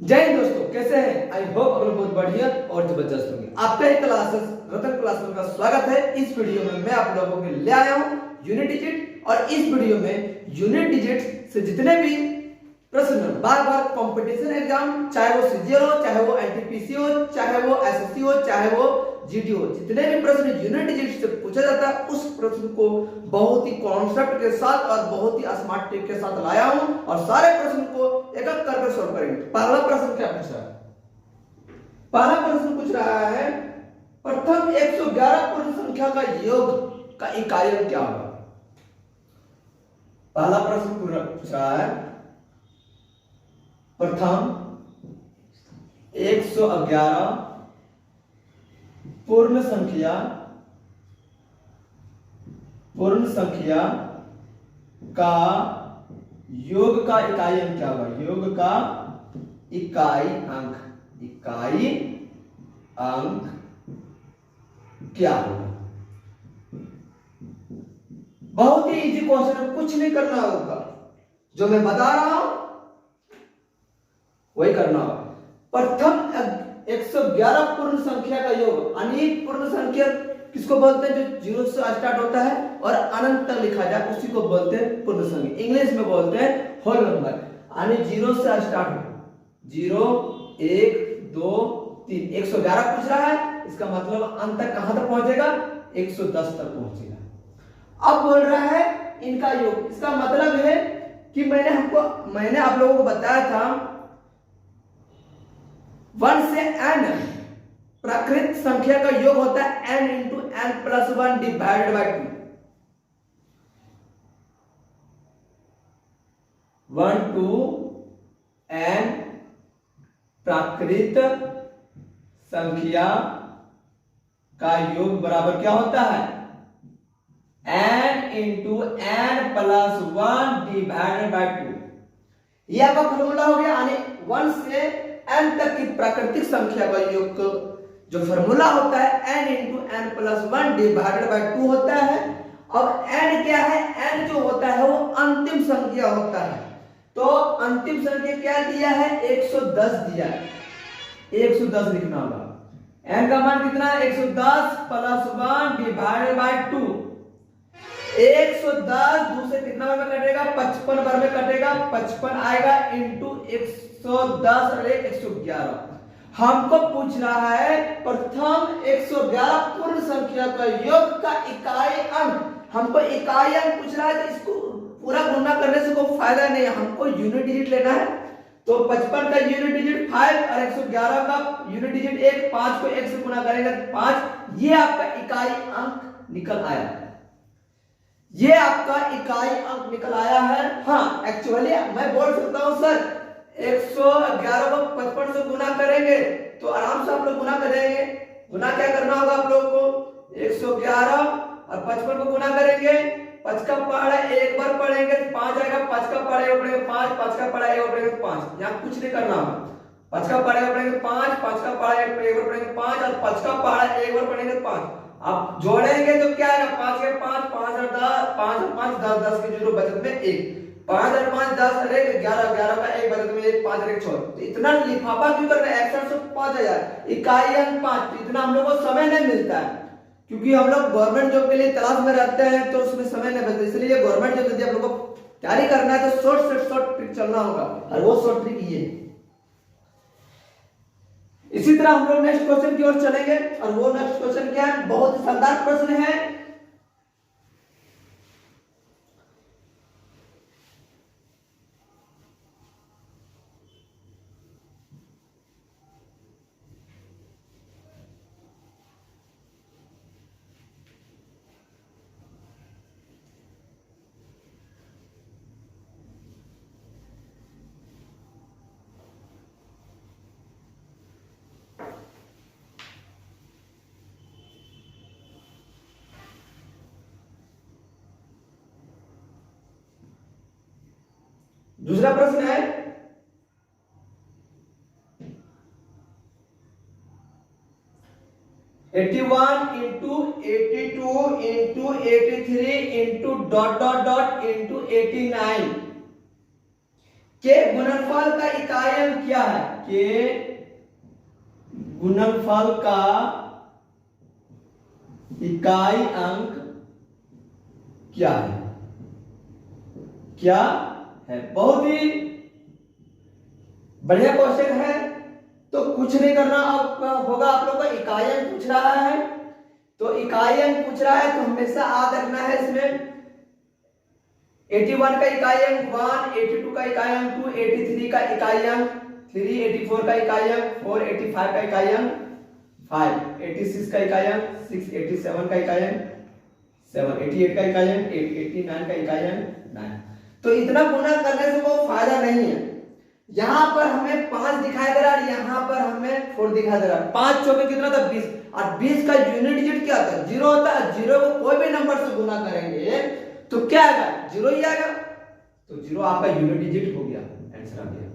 जय हिंद दोस्तों, कैसे हैं? आई होप आप लोग बहुत बढ़िया और जबरदस्त होंगे। आपका एक क्लासेस रतन क्लासेस का स्वागत है। इस वीडियो में मैं आप लोगों के लिए ले आया हूं यूनिट डिजिट, और इस वीडियो में यूनिट डिजिट से जितने भी प्रश्न बार बार कंपटीशन एग्जाम, चाहे वो सीजीएल हो, चाहे वो एनटीपीसी हो, चाहे वो एसएससी हो, चाहे वो जीडी हो, जितने भी प्रश्न यूनिट डिजिट से पूछा जाता है उस प्रश्न को बहुत ही कॉन्सेप्ट के साथ और बहुत ही स्मार्ट ट्रिक के साथ लाया हूं, और सारे प्रश्न को एक एक करके सॉल्व करेंगे। पहला प्रश्न क्या पूछ रहा है? पहला प्रश्न पूछ रहा है, प्रथम 111 पूर्ण संख्या का योग का इकाई क्या होगा? पहला प्रश्न पूछ रहा है, प्रथम 111 पूर्ण संख्या का योग का इकाई अंक क्या होगा? योग का इकाई अंक क्या होगा? बहुत ही इजी क्वेश्चन है, कुछ नहीं करना होगा, जो मैं बता रहा हूं वही करना होगा। प्रथम 111 पूर्ण संख्या का योग, अनेक पूर्ण संख्या किसको बोलते हैं? जो जीरो से स्टार्ट होता है और अनंत तक लिखा जाए उसी को बोलते हैं पूर्ण संख्या। इंग्लिश में बोलते हैं होल नंबर। यानी जीरो से स्टार्ट हो, 0 1 2 3, 111 पूछ रहा है, इसका मतलब अंत तक कहां तक पहुंचेगा? 110 तक पहुंचेगा। अब बोल रहा है इनका योग, इसका मतलब है कि मैंने आप लोगों को बताया था 1 से n प्राकृत संख्या का योग होता है n into n plus 1 divided by 2। 1 to n प्राकृत संख्या का योग बराबर क्या होता है? n into n plus 1 divided by 2। यह आपका फॉर्मूला हो गया। यानी 1 से n तक की प्राकृतिक संख्या का योग जो फॉर्मूला होता है n into n plus 1 divided by 2 होता है। अब n क्या है? n जो होता है वो अंतिम संख्या होता है। तो अंतिम संख्या क्या दिया है? 110 दिया है। 110 लिखना होगा। n का मान कितना है? 110 प्लस 1 डिवाइडेड बाय 2। 110 दूसरे कितना बार में कटेगा? 55 बार में कटेगा। 55 आएगा इंटू 110 और 111। हमको पूछ रहा है प्रथम 111 पूर्ण संख्या का योग का इकाई अंक। हमको इकाई अंक पूछ रहा है, तो इसको पूरा गुणा करने से कोई फायदा नहीं है, हमको यूनिट डिजिट लेना है। तो 55 का यूनिट डिजिट 5 और 111 का यूनिट डिजिट 1। 5 को 1 से गुणा करेंगे तो 5। ये आपका इकाई अंक निकल आया। ये आपका इकाई अंक निकल आया है। हाँ, एक्चुअली मैं बोल सकता हूं सर 111 को 55 से गुना करेंगे तो आराम से आप लोग गुना करेंगे। गुना क्या करना होगा आप लोगों को? 111 और 55 को गुना करेंगे। 5 का पहाड़ा एक बार पढ़ेंगे तो 5 आएगा। 5 का पहाड़ा पढ़ेंगे 5, 5 का पहाड़ा एक बार पढ़ेंगे 5। यहाँ कुछ नहीं करना होगा। 5 का पहाड़ा पढ़ेंगे 5, 5 का पहाड़ा एक बार पढ़ेंगे 5, और 5 का पहाड़ा एक बार पढ़ेंगे 5। आप जोड़ेंगे तो क्या आएगा? 5 के 5, 5 और 10, 5 और 5 10, 10 के जीरो बचत में 1। 5 और 5 10 और 1 11, 11 का 1 बचत में 1, 5 और 1 6। तो इतना लिफाफा क्यों कर रहे हैं? 6150 इकाई अंक 5। तो इतना हम लोग को समय नहीं मिलता है, क्योंकि हम लोग गवर्नमेंट जॉब के लिए तलाश में रहते हैं, तो उसमें समय नहीं मिलता। इसलिए गवर्नमेंट जॉब यदि आप लोगों को तैयारी करना है तो शॉर्ट ट्रिक चलना होगा, और वो शॉर्ट ट्रिक ये। इसी तरह हम लोग नेक्स्ट क्वेश्चन की ओर चलेंगे, और वो नेक्स्ट क्वेश्चन क्या है? बहुत ही शानदार प्रश्न है। दूसरा प्रश्न है, 81 into 82 into 83 into dot dot dot into 89 के गुणनफल का इकाई अंक क्या है? के गुणनफल का इकाई अंक क्या है? क्या है? बहुत ही बढ़िया क्वेश्चन है। तो कुछ नहीं करना अब होगा, आप लोग का इकाई अंक पूछ रहा है तो इकाई अंक पूछ रहा है तो हमेशा याद रखना है इसमें 81 का इकाई अंक 1, 82 का इकाई अंक 2, 83 का इकाई अंक 3, 84 का इकाई अंक 4, 85 का इकाई अंक 5, 86 का इकाई अंक 6, 87 का इकाई अंक 7, 88 का इकाई अंक 8, 89 का इकाई अंक 9। तो इतना गुणा करने से कोई फायदा नहीं है। यहाँ पर हमें 5 दिखाई दे रहा है, यहाँ पर हमें 4 दिखाई दे रहा है। 5 चौके कितना था? 20, और 20 का यूनिट डिजिट क्या होता है? 0 होता है। 0 को कोई भी नंबर से गुना करेंगे तो क्या आएगा? 0 ही आएगा। तो 0 आपका यूनिट डिजिट हो गया, आंसर आ गया।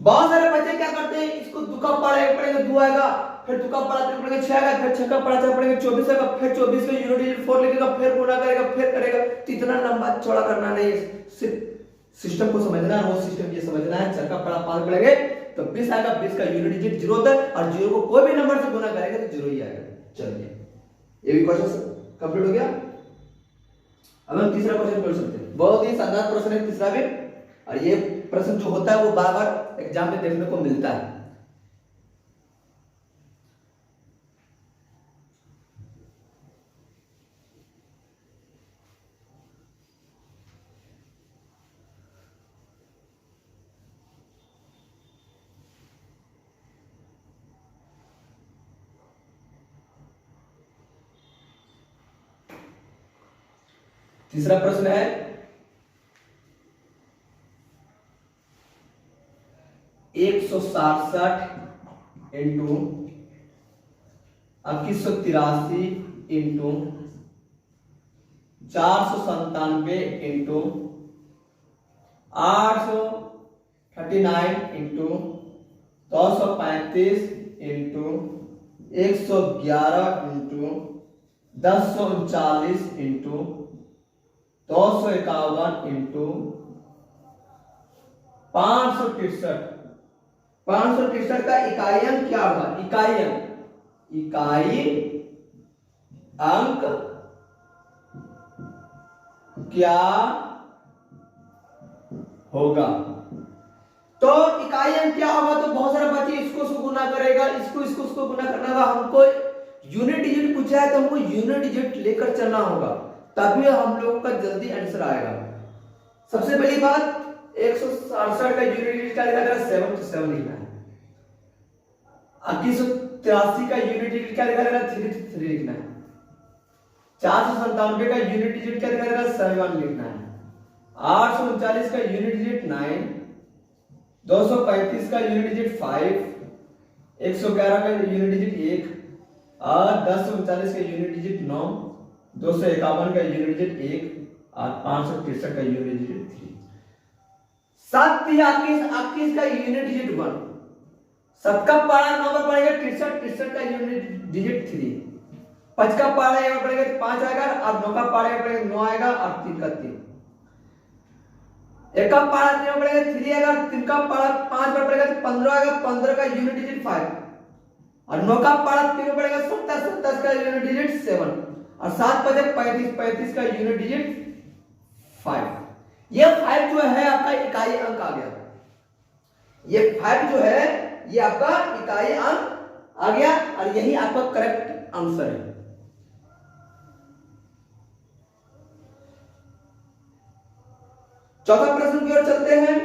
बहुत सारे बच्चे क्या करते हैं, इसको दुका पढ़ेंगे 2 आएगा, फिर दुका पढ़ेंगे 6 आएगा, फिर 6 का पढ़ेंगे 24 आएगा, फिर 24 का यूनिट डिजिट 4 लिखेगा, फिर गुना करेगा, फिर करेगा। तो इतना लंबा चौड़ा करना नहीं है, सिर्फ सिस्टम को समझना है। वो सिस्टम ये समझना है, 6 का पढ़ा 5 पढ़ेंगे तो 20 आएगा, 20 का यूनिट डिजिट 0 होता है और 0 को कोई भी नंबर से गुना करेगा तो 0 ही आएगा। चलिए ये भी क्वेश्चन कंप्लीट हो गया। अब हम तीसरा क्वेश्चन कर सकते हैं। बहुत ही शानदार प्रश्न है तीसरा भी, और ये प्रश्न जो होता है वो बार बार एग्जाम में देखने को मिलता है। तीसरा प्रश्न है 167 into 2183 into 497 into 839 into 235 into 111 into 1039 into 251 into 563 का इकाई अंक क्या होगा? इकाई अंक क्या होगा? तो इकाई अंक क्या होगा? तो बहुत सारे बच्चे इसको गुना करेगा, इसको गुना करना होगा। हमको यूनिट डिजिट पूछा है तो हमको यूनिट डिजिट लेकर चलना होगा, तभी हम लोग का जल्दी आंसर आएगा। सबसे पहली बात 167 का यूनिट डिजिट क्या लिखा जाएगा? 7 तो 7 लिखना है। 2183 का यूनिट डिजिट क्या लिखा जाएगा? 3 तो 3 लिखना है। 497 का यूनिट डिजिट क्या लिखा जाएगा? 7 लिखना है। 839 का यूनिट डिजिट 9, 235 का यूनिट डिजिट 5, 111 का यूनिट डिजिट 1 और 1039 का यूनिट डिजिट 9, 251 का यूनिट डिजिट 1 और 563 का यूनिट डिजिट 3। 7 का यूनिट डिजिट 1, 7 का पारा 9 पर पड़ेगा 63 का यूनिट डिजिट 3, 5 का पारा यहाँ पड़ेगा 5 आएगा और 9 का पारा यहाँ पड़ेगा 9 आएगा और 3 का 3, 1 का पारा 3 पड़ेगा 3 आएगा, 3 का पारा 5 पर पड़ेगा 15 आएगा, 15 का यूनिट डिजिट 5 और 9 का पारा 3 पड़ेगा 27 का यूनिट डिजिट 7 और 7 बजे 35 का यूनिट डिजिट 5। ये 5 जो है आपका इकाई अंक आ गया। ये 5 जो है ये आपका इकाई अंक आ गया और यही आपका करेक्ट आंसर है। चौथा प्रश्न की ओर चलते हैं।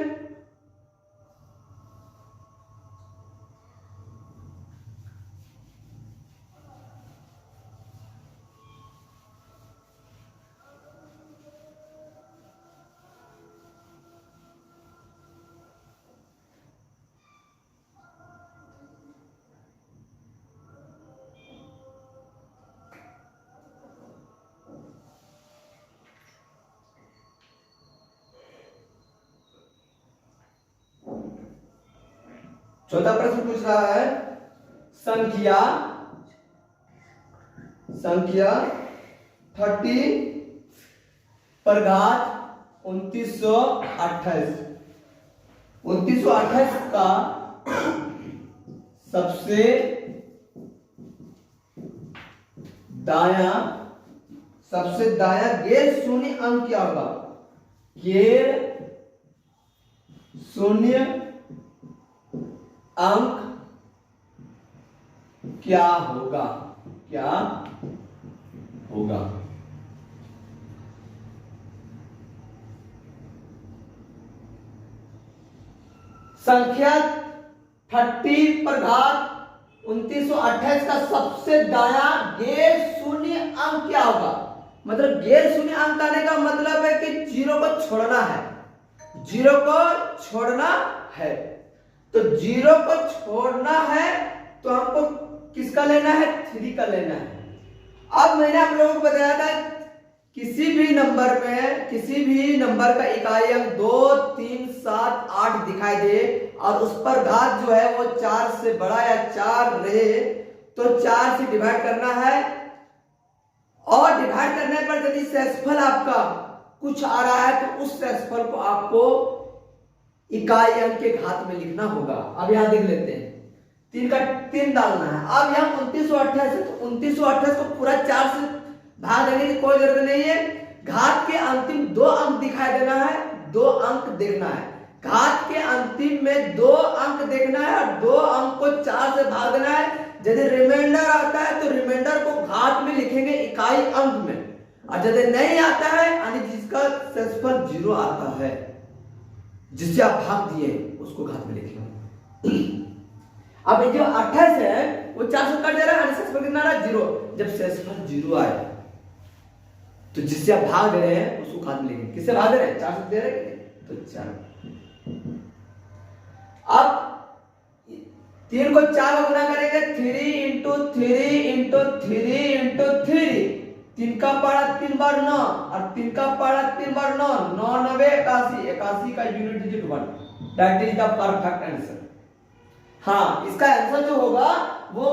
चौथा प्रश्न पूछ रहा है संख्या 30 पर घात 2928 2928 का सबसे दाया गैर शून्य अंक क्या होगा? गैर शून्य अंक क्या होगा? क्या होगा? संख्या 30 पर घात 2928 का सबसे दाया गैर शून्य अंक क्या होगा? मतलब गैर शून्य अंक आने का मतलब है कि जीरो को छोड़ना है, जीरो को छोड़ना है। तो जीरो को छोड़ना है तो हमको किसका लेना है? 3 का लेना है। अब मैंने आप लोगों को बताया था किसी भी नंबर का इकाई अंक 2, 3, 7, 8 दिखाई दे और उस पर घात जो है वो 4 से बड़ा या 4 रहे तो 4 से डिवाइड करना है, और डिवाइड करने पर यदि शेषफल आपका कुछ आ रहा है तो उस शेषफल को आपको इकाई अंक के घात में लिखना होगा। अब यहां देख लेते हैं, 3 का 3 डालना है। अब यहां 2928 है तो 2928 को पूरा 4 से भाग देने की कोई जरूरत नहीं है। घात के अंतिम 2 अंक दिखाई देना है, 2 अंक देखना है। घात के अंतिम में 2 अंक देखना है और 2 अंक को 4 से भाग देना है। यदि रिमाइंडर आता है तो रिमाइंडर को घात में लिखेंगे इकाई अंक में, और यदि नहीं आता है यानी जिसका शेषफल 0 आता है, जिससे आप भाग दिए उसको घात में लिखेंगे। अब ये जो 28 है वो 4 से कट जा रहा है, शेषफल कितना आ रहा है? 0। जब शेषफल 0 आए तो जिससे आप भाग रहे हैं उसको घात में लिखेंगे। किससे भाग रहे हैं? 4 से दे रहे हैं तो 4। अब 3 को 4 में गुना करेंगे, 3 इंटू 3 इंटू 3 इंटू 3। 3 का पारा 3 बार 9 और 3 का पारा 3 बार 9, 9 9 81, 81 का unit digit 1। That is the perfect answer. हाँ, इसका आंसर जो होगा वो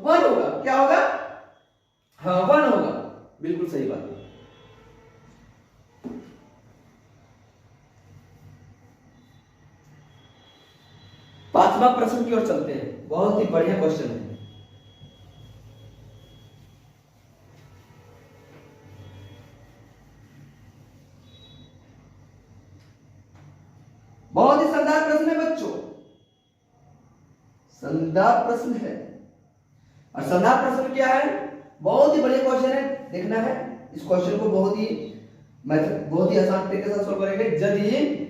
1 होगा। क्या होगा? हाँ, 1 होगा। बिल्कुल सही बात है। पांचवा प्रश्न की ओर चलते हैं। बहुत ही बढ़िया क्वेश्चन है। बहुत ही शानदार प्रश्न है बच्चों, शानदार प्रश्न है। और शानदार प्रश्न क्या है? बहुत ही बढ़िया क्वेश्चन है, देखना है। इस क्वेश्चन को बहुत ही आसान तरीके से सॉल्व करेंगे। यदि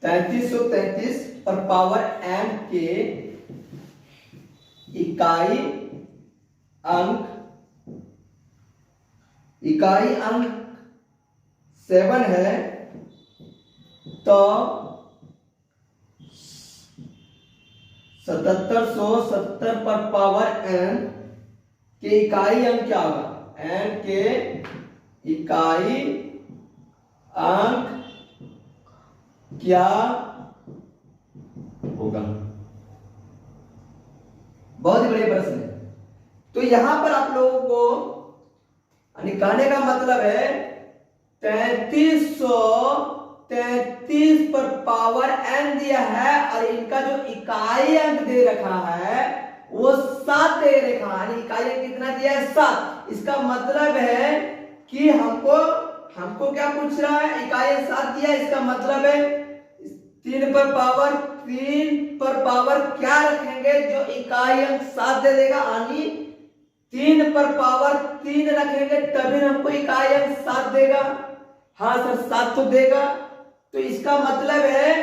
3333 पर पावर n के इकाई अंक 7 है तो 7770 पर पावर n के इकाई अंक क्या होगा? n के इकाई अंक क्या होगा? बहुत ही बढ़िया प्रश्न है। तो यहां पर आप लोगों को कहने का मतलब है 3333 पर पावर n दिया है और इनका जो इकाई अंक दे रखा है वो 7 दे रखा है। यानी इकाई अंक कितना दिया है? 7। इसका मतलब है कि हमको क्या पूछ रहा है? इकाई अंक 7 दिया है। इसका मतलब है 3 पर पावर क्या रखेंगे जो इकाई अंक 7 दे देगा, यानी 3 पर पावर 3 रखेंगे तभी हमको इकाई अंक 7 देगा। हाँ सर, 7 तो देगा। तो इसका मतलब है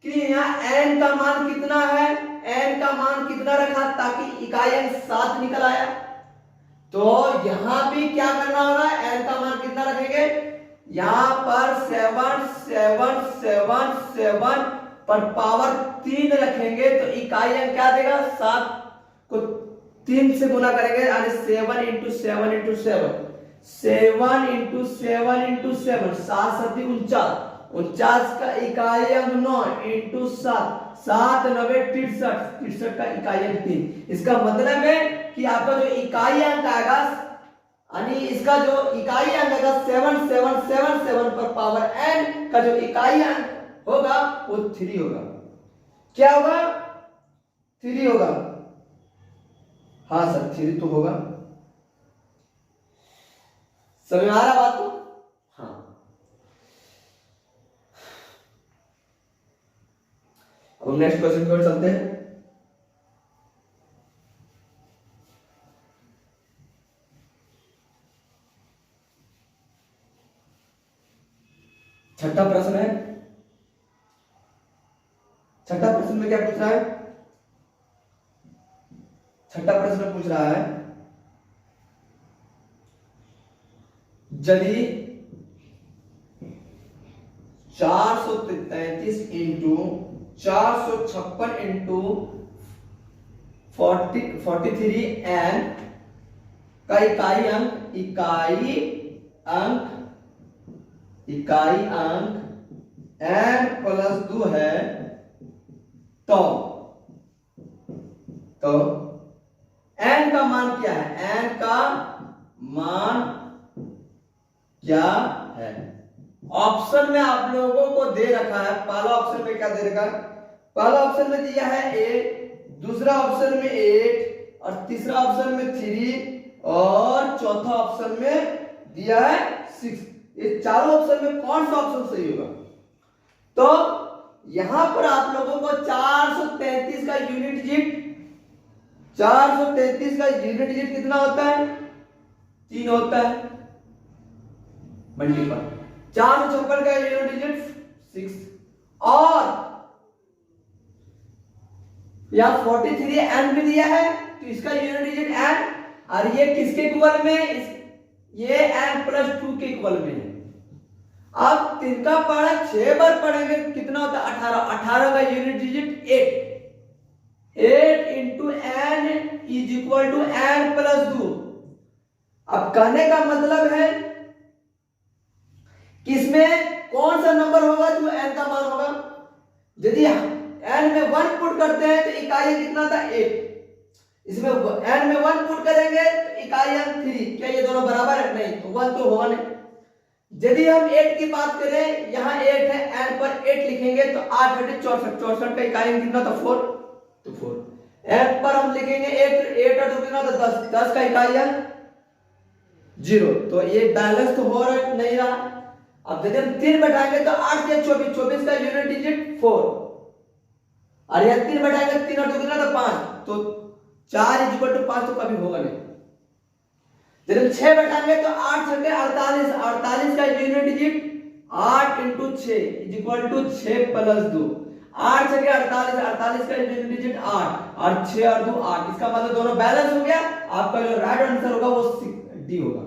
कि यहाँ n का मान कितना है? n का मान कितना रखा ताकि इकाई अंक 7 निकल आया। तो यहां भी क्या करना होगा? n का मान कितना रखेंगे? यहां पर 7 7 7 7 पर पावर 3 रखेंगे तो इकाई अंक क्या देगा? 7 को 3 से गुना करेंगे, यानी 7 इंटू 7 इंटू 7, 7 इंटू 7 इंटू 7, 7 7 49, 49 का इकाई अंक 9 इंटू 7, 7 9 63, 63 का इकाई अंक 3। इसका मतलब है कि आपका जो इकाई अंक आएगा यानी इसका जो इकाई अंक होगा 7777 पर पावर n का जो इकाई अंक होगा वो 3 होगा। क्या होगा? 3 होगा। हाँ सर 3 तो होगा। समझ में आ रहा बात को? हाँ। अब नेक्स्ट क्वेश्चन की ओर चलते हैं। छठा प्रश्न है। छठा प्रश्न में क्या पूछ रहा है? छठा प्रश्न पूछ रहा है यदि 433 इंटू 456 इंटू 43 एन का इकाई अंक n प्लस 2 है तो n का मान क्या है? n का मान क्या है? ऑप्शन में आप लोगों को दे रखा है। पहला ऑप्शन में क्या दे रखा है? पहला ऑप्शन में दिया है 8, दूसरा ऑप्शन में 8 और तीसरा ऑप्शन में 3 और चौथा ऑप्शन में दिया है 6। ये चारों ऑप्शन में कौन सा ऑप्शन सही होगा? तो यहां पर आप लोगों को 433 का यूनिट डिजिट 433 का यूनिट डिजिट कितना होता है? 3 होता है। मल्टीपल 456 का यूनिट डिजिट 6 और या 43 n भी दिया है तो इसका यूनिट डिजिट n और ये किसके इक्वल में? ये n प्लस 2 के इक्वल में है। अब 3 का पढ़ा 6 बार पढ़ेंगे कितना होता है? 18 का unit digit 8 into n is equal to n plus 2। अब कहने का मतलब है कि इसमें कौन सा नंबर होगा जो n का मान होगा? यदि n में 1 पुट करते हैं तो इकाई कितना था? 8। इसमें n में 1 पुट करेंगे तो इकाई अंक 3। क्या ये दोनों बराबर है? नहीं, तो 1 तो होगा नहीं। यदि हम 8 की बात करें, यहाँ 8 है, n पर 8 लिखेंगे तो 8 बटे 64, 64 का इकाई अंक कितना था? 4, तो 4। n पर हम लिखेंगे 8 और 2 कितना था? 10, 10 का इकाई अंक 0। तो ये बैलेंस तो हो रहा नहीं रहा। अब यदि हम 3 बैठाएंगे तो 8 या 24, 24 का यूनिट डिजिट 4 और यह 3 बैठाएंगे 3 और 2 कितना था? 5, तो 4 इज इक्वल टू 5 तो कभी होगा नहीं। जब हम 6 बैठाएंगे तो 8 छके 48, 48 का unit digit 8 into 6 is equal to 6 plus 2। 8 छके 48, 48 का यूनिट डिजिट 8 और 6 और 2 8। इसका मतलब दोनों बैलेंस हो गया। आपका जो राइट आंसर होगा वो डी होगा।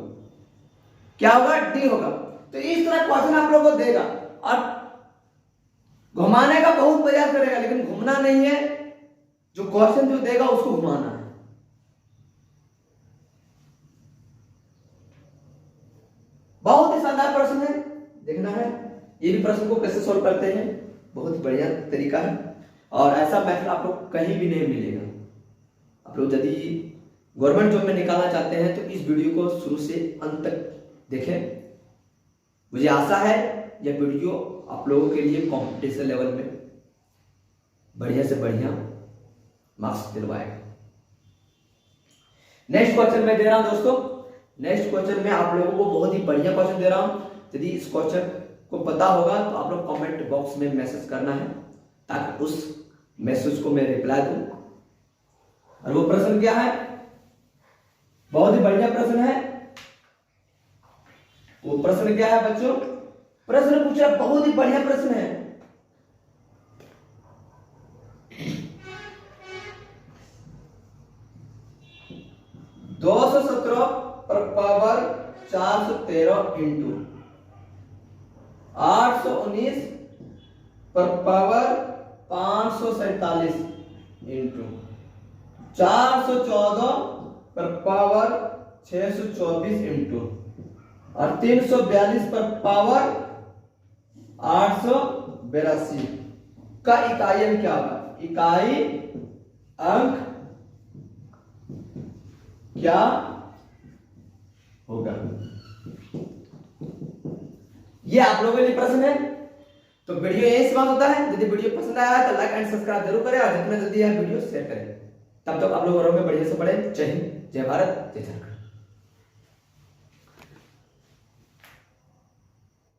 क्या होगा? डी होगा। तो इस तरह क्वेश्चन आप लोगों को देगा और घुमाने का बहुत प्रयास करेगा, लेकिन घूमना नहीं है। जो क्वेश्चन जो देगा उसको घुमाना है। बहुत ही शानदार प्रश्न है, देखना है ये भी प्रश्न को कैसे सोल्व करते हैं। बहुत बढ़िया तरीका है और ऐसा मेथड आप लोग कहीं भी नहीं मिलेगा। आप लोग यदि गवर्नमेंट जॉब में निकालना चाहते हैं तो इस वीडियो को शुरू से अंत तक देखें। मुझे आशा है यह वीडियो आप लोगों के लिए कंपटीशन लेवल में बढ़िया से बढ़िया मार्क्स दिलवाएगा। नेक्स्ट क्वेश्चन मैं दे रहा हूं दोस्तों। नेक्स्ट क्वेश्चन में आप लोगों को बहुत ही बढ़िया क्वेश्चन दे रहा हूं। यदि इस क्वेश्चन को पता होगा तो आप लोग कमेंट बॉक्स में मैसेज करना है ताकि उस मैसेज को मैं रिप्लाई दूं। और वो प्रश्न क्या है? बहुत ही बढ़िया प्रश्न है। वो प्रश्न क्या है बच्चों? प्रश्न पूछा बहुत ही बढ़िया प्रश्न है। दो सौ 17 पर पावर 413 इंटू 819 पर पावर 547 इंटू 414 पर पावर 624 इंटू और 342 पर पावर 882 का इकाई अंक क्या होगा? इकाई अंक क्या होगा। ये आप लोगों के लिए प्रश्न है। तो वीडियो यही समाप्त होता है। यदि वीडियो पसंद आया है तो लाइक एंड सब्सक्राइब जरूर करें और जितना जल्दी है वीडियो शेयर करें। तब तक आप लोग और बढ़िया से पढ़े। जय हिंद, जय भारत, जय झारखंड।